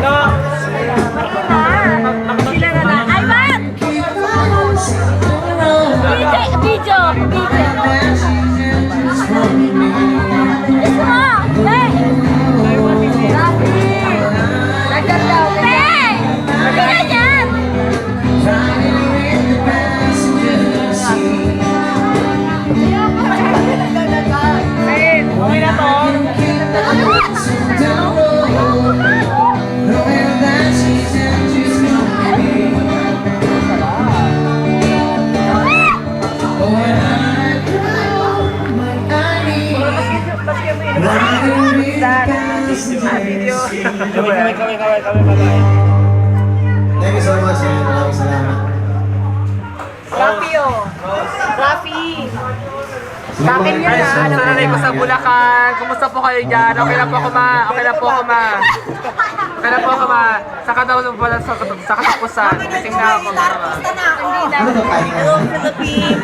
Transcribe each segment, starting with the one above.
Sila na lang. Ay, man! Video! Gusto mo? Hey! Nagdan daw. Hey! Ganyan! Okay na to. Video. Kaway. Thank you so much. Maraming salamat. Rafi, oh. Rafi. Sa akin yun, ah. Sa nanay ko sa Bulacan. Kumusta po kayo dyan? Okay na po ako ma. Okay na po ako ma. Okay na po ako ma. Sa katapos pala sa katapusan. Gising na ako. Ano to kain? Hello, Philippines.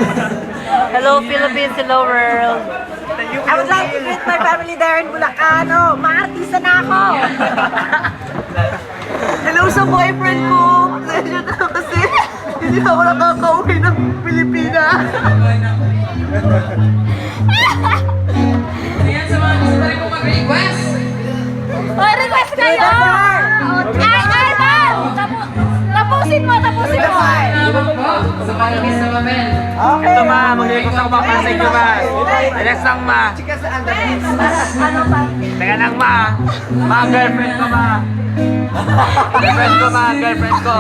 Hello, Philippines. Hello, world. I would like to greet my family there in Bulacan. Oh, maartista na ako. Hello sa boyfriend ko. Pasensya na kasi hindi na ako nakakauwi ng Pilipinas. Ayan sa mga gusto rin kong mag-request. Oh, request kayo! Ay, man! Tapusin mo! Salamat po sa mga miss na Mabel. Ito ma. Mag-request ako ma para sa inyo ma. Relax lang ma. Ano pa? Teka lang ma. Ma, girlfriend ko ma. Girlfriend ko ma. Girlfriend ko.